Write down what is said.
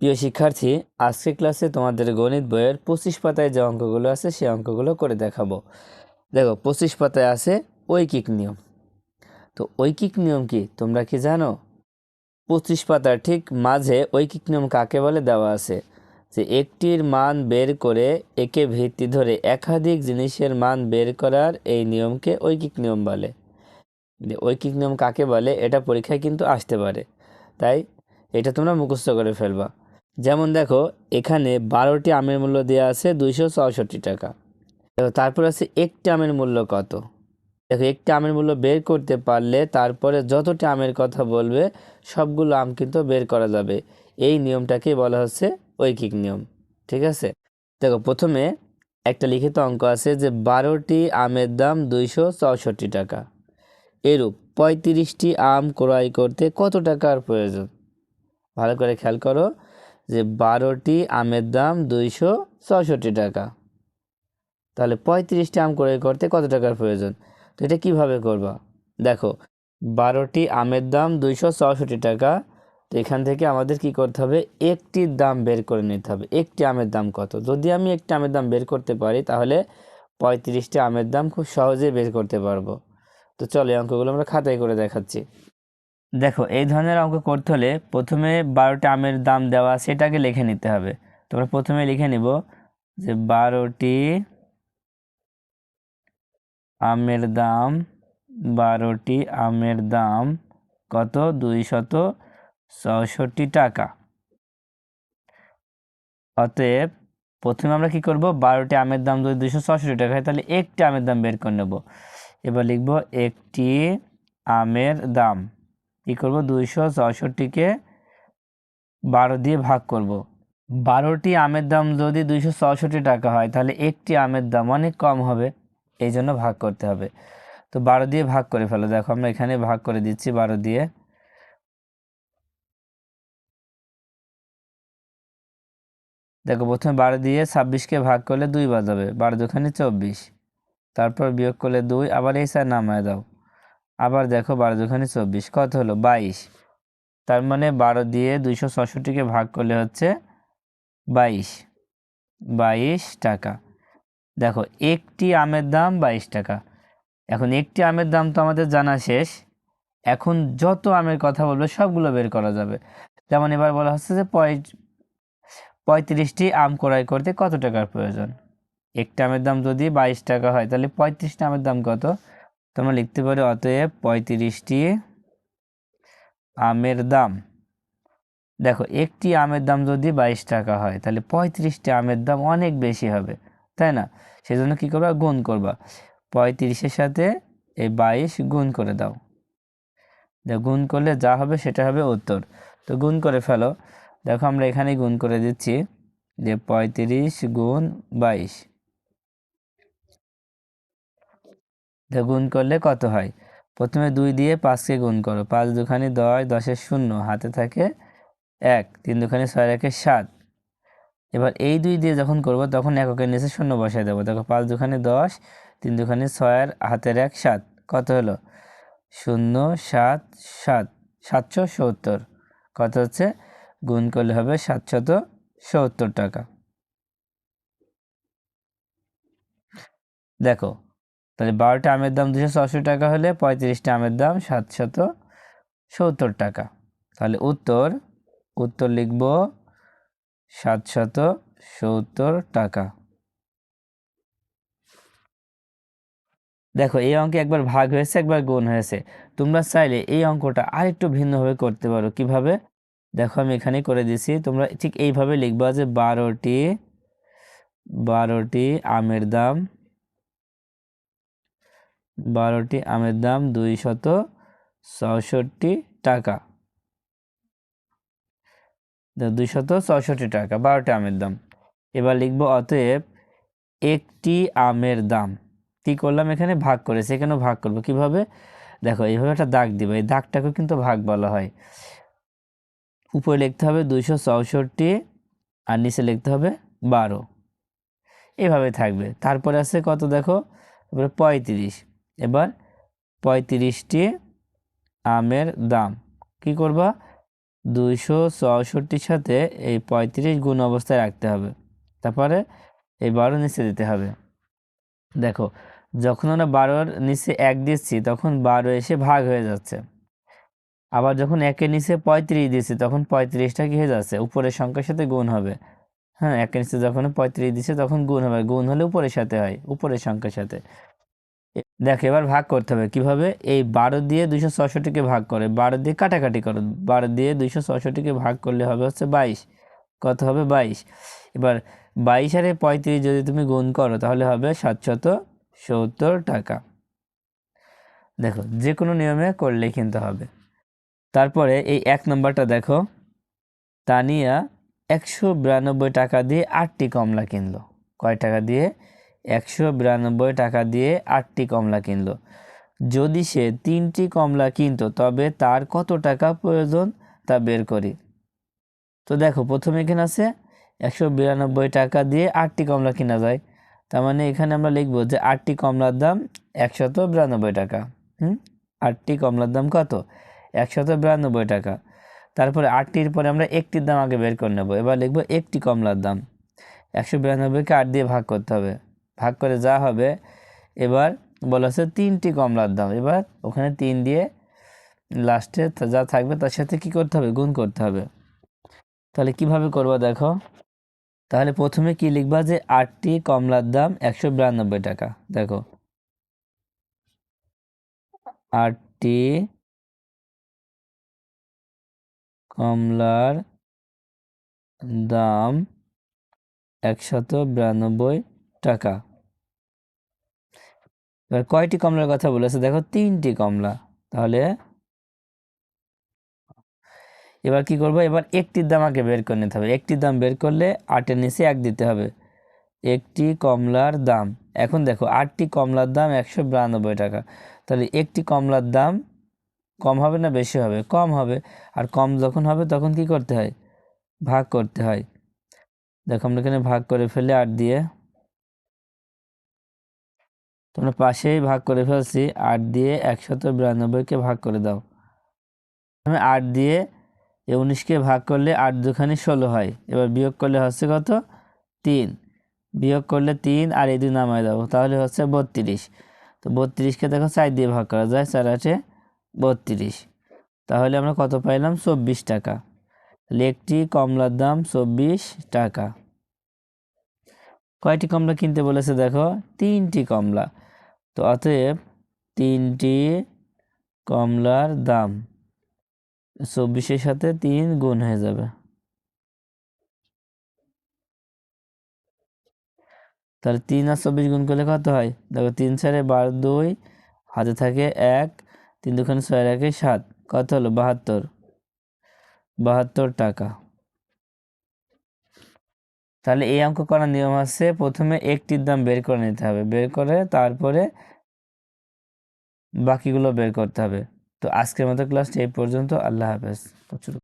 প্রিয় শিক্ষার্থী, আজকের ক্লাসে তোমাদের গণিত বইয়ের 25 পাতায় যে অঙ্কগুলো আছে সেই অঙ্কগুলো করে দেখাবো। দেখো 25 পাতায় আছে ঐকিক নিয়ম। তো ঐকিক নিয়ম কি তোমরা কি জানো? 25 পাতার ঠিক মাঝে ঐকিক নিয়ম কাকে বলে দেওয়া আছে যে একটির মান বের করে একে ভিত্তি ধরে একাধিক জিনিসের মান বের করার এই নিয়মকে ঐকিক নিয়ম বলে। ঐকিক নিয়ম কাকে বলে এটা পরীক্ষায় কিন্তু আসতে পারে, তাই এটা তোমরা মুখস্থ করে ফেলবা। যেমন দেখো এখানে 12টি আমের মূল্য দেওয়া আছে 264 টাকা। তারপর আছে একটি আমের মূল্য কত। দেখো একটি আমের মূল্য বের করতে পারলে তারপরে যতটি আমের কথা বলবে সবগুলো আম কিন্তু বের করা যাবে। এই নিয়মটাকেই বলা হচ্ছে ঐকিক নিয়ম। ঠিক আছে, দেখো প্রথমে একটা লিখিত অঙ্ক আছে যে 12টি আমের দাম 264 টাকা। এরূপ 35টি আম ক্রয় করতে কত টাকার প্রয়োজন? ভালো করে খেয়াল করো যে 12টি আমের দাম 264 টাকা, তাহলে 35টি আম ক্রয় করতে কত টাকার প্রয়োজন? তো এটা কিভাবে করবা? দেখো 12টি আমের দাম 264 টাকা, তো এখান থেকে আমাদের কি করতে হবে? একটির দাম বের করে নিতে হবে। একটি আমের দাম কত? যদি আমি একটি আমের দাম বের করতে পারি তাহলে 35টি আমের দাম খুব সহজেই বের করতে পারবো। তো চলো এই অঙ্কগুলো আমরা খাতায় করে দেখাচ্ছি। দেখো এই ধরনের অঙ্ক করতে হলে প্রথমে 12টি আমের দাম দেওয়া সেটাকে লিখে নিতে হবে। তোমরা প্রথমে লিখে নিব যে 12টি আমের দাম 12টি আমের দাম কত? 264 টাকা। অতএব প্রথমে আমরা কি করব? 12টি আমের দাম যদি 264 টাকা হয় তাহলে একটি আমের দাম বের করে নেব। এবার লিখব একটি আমের দাম কি করব? 264কে 12 দিয়ে ভাগ করব। 12টি আমের দাম যদি 264 টাকা হয় তাহলে একটি আমের দাম অনেক কম হবে, এই জন্য ভাগ করতে হবে। তো 12 দিয়ে ভাগ করে ফেলো। দেখো আমরা এখানে ভাগ করে দিচ্ছি 12 দিয়ে। দেখো প্রথমে 12 দিয়ে 26কে ভাগ করলে 2 বাজাবে, 12 দুখানি 24, তারপর বিয়োগ করলে 2, আবার এই সাইড নামায় দাও। আবার দেখো 12 দুখানি 24 কত হলো? 22। তার মানে 12 দিয়ে 264কে ভাগ করলে হচ্ছে 22 টাকা। দেখো একটি আমের দাম 22 টাকা। এখন একটি আমের দাম তো আমাদের জানা শেষ, এখন যত আমের কথা বলবে সবগুলো বের করা যাবে। যেমন এবার বলা হচ্ছে যে 35টি আম ক্রয় করতে কত টাকার প্রয়োজন? একটি আমের দাম যদি 22 টাকা হয় তাহলে 35টি আমের দাম কত? তোমরা লিখতে পারো অতএব 35টি আমের দাম। দেখো একটি আমের দাম যদি 22 টাকা হয় তাহলে 35টি আমের দাম অনেক বেশি হবে, তাই না? সেজন্য কি করবা? গুণ করবা। 35-এর সাথে এই 22 গুণ করে দাও। গুণ করলে যা হবে সেটা হবে উত্তর। তো গুণ করে ফেলো। দেখো আমরা এখানে গুণ করে দিচ্ছি যে 35 গুণ 22। গুণ করলে কত হয়? প্রথমে 2 দিয়ে 5কে গুণ করো। 5 দুখানি 10, 10-এর 0 হাতে থাকে 1, 3 দুখানি 6, 1-এ 7। এবার এই 2 দিয়ে যখন করব তখন এককের নিচে 0 বসায় দেবো। দেখো 5 দুখানি 10, 3 দুখানি 6, হাতের 1, 7 কত হলো? 0 7 7 770 কত হচ্ছে? গুণ করলে হবে 770 টাকা। দেখো তাহলে 12টা আমের দাম 264 টাকা হলে 35টা আমের দাম 770 টাকা। তাহলে উত্তর লিখব 770 টাকা। দেখো এই অঙ্কে একবার ভাগ হয়েছে একবার গুণ হয়েছে। তোমরা চাইলে এই অঙ্কটা আরেকটু ভিন্নভাবে করতে পারো। কিভাবে? দেখো আমি এখানে করে দিছি, তোমরা ঠিক এইভাবে লিখবা যে 12টি আমের দাম 264 টাকা। 264 টাকা 12টি আমের দাম। এবার লিখবো অতএব একটি আমের দাম। কি করলাম? এখানে ভাগ করেছে, এখানেও ভাগ করবো। কিভাবে? দেখো এইভাবে একটা দাগ দিবে, এই দাগটাকেও কিন্তু ভাগ বলা হয়। উপরে লিখতে হবে 264 আর নিচে লিখতে হবে 12, এভাবে থাকবে। তারপরে আছে কত? দেখো এবারে 35। এবার 35টি আমের দাম কি করবা? 264 সাথে এই 35 গুণ অবস্থায় রাখতে হবে, তারপরে এই 12 নিচে দিতে হবে। দেখো যখন আমরা 12-র নিচে 1 দিচ্ছি তখন 12 এসে ভাগ হয়ে যাচ্ছে, আবার যখন 1-এর নিচে 35 দিচ্ছি তখন 35টা কি হয়ে যাচ্ছে, উপরের সংখ্যার সাথে গুণ হবে। হ্যাঁ, 1-এর নিচে যখন 35 দিচ্ছে তখন গুণ হবে, গুণ হলে উপরের সাথে হয়, উপরের সংখ্যার সাথে। দেখো এবার ভাগ করতে হবে কিভাবে, এই 12 দিয়ে 264কে ভাগ করে, 12 দিয়ে কাটাকাটি করো, 12 দিয়ে 264কে ভাগ করলে হবে হচ্ছে 22। কত হবে? 22। এবার 22 আর 35 যদি তুমি গুণ করো তাহলে হবে 770 টাকা। দেখো যে কোনো নিয়মে করলেই কিন্তু হবে। তারপরে এই 1 নম্বরটা দেখো, তানিয়া 192 টাকা দিয়ে 8টি কমলা কিনলো। কয় টাকা দিয়ে? 192 টাকা দিয়ে 8টি কমলা কিনলো। যদি সে 3টি কমলা কিনতো তবে তার কত টাকা প্রয়োজন তা বের করি। তো দেখো প্রথমে এখানে আছে 192 টাকা দিয়ে 8টি কমলা কিনা যায়, তার মানে এখানে আমরা লিখবো যে 8টি কমলার দাম 192 টাকা। 8টি কমলার দাম কত? 192 টাকা। তারপরে 8টির পরে আমরা একটির দাম আগে বের করে নেব। এবার লিখবো একটি কমলার দাম, 192কে 8 দিয়ে ভাগ করতে হবে, ভাগ করে যা হবে। এবার বলা আছে 3টি কমলার দাম, এবার ওখানে 3 দিয়ে লাস্টে যা থাকবে তার সাথে কি করতে হবে? গুণ করতে হবে। তাহলে কিভাবে করবো দেখো, তাহলে প্রথমে কি লিখবা যে 8টি কমলার দাম 192 টাকা। দেখো 8টি কমলার দাম 192 টাকা। এবার কয়টি কমলার কথা বলেছে দেখো, 3টি কমলা। তাহলে এবার কি করবো, এবার একটির দাম আগে বের করে নিতে হবে। একটির দাম বের করলে 8-এর নিচে 1 দিতে হবে। একটি কমলার দাম, এখন দেখো 8টি কমলার দাম 192 টাকা, তাহলে একটি কমলার দাম কম হবে না বেশি হবে? কম হবে। আর কম যখন হবে তখন কি করতে হয়? ভাগ করতে হয়। দেখো আমরা এখানে ভাগ করে ফেলে 8 দিয়ে, তোমরা পাশেই ভাগ করে ফেলছি। 8 দিয়ে 192কে ভাগ করে দাও। 8 দিয়ে 19কে ভাগ করলে 8 দুখানি 16 হয়। এবার বিয়োগ করলে হচ্ছে কত? 3। বিয়োগ করলে 3 আর এই 2 নামায় দাও, তাহলে হচ্ছে 32। তো 32কে দেখো 4 দিয়ে ভাগ করা যায়, 4-8 32। তাহলে আমরা কত পাইলাম? 24 টাকা। তাহলে একটি কমলার দাম 24 টাকা। কয়টি কমলা কিনতে বলেছে দেখো? 3টি কমলা। তো অতএব 3টি কমলার দাম, 24-এর সাথে 3 গুণ হয়ে যাবে। তাহলে 3 আর 24 গুণ করলে কত হয় দেখো? 3 4 12 2 হাতে থাকে 1, 3 দুখানে 6 1 7, কত হলো? 72 টাকা। তাহলে এই অঙ্ক করার নিয়ম আছে, প্রথমে একটির দাম বের করে নিতে হবে, বের করে তারপরে বাকিগুলো বের করতে হবে। তো আজকের মতো ক্লাসটি এই পর্যন্ত। আল্লাহ হাফেজ।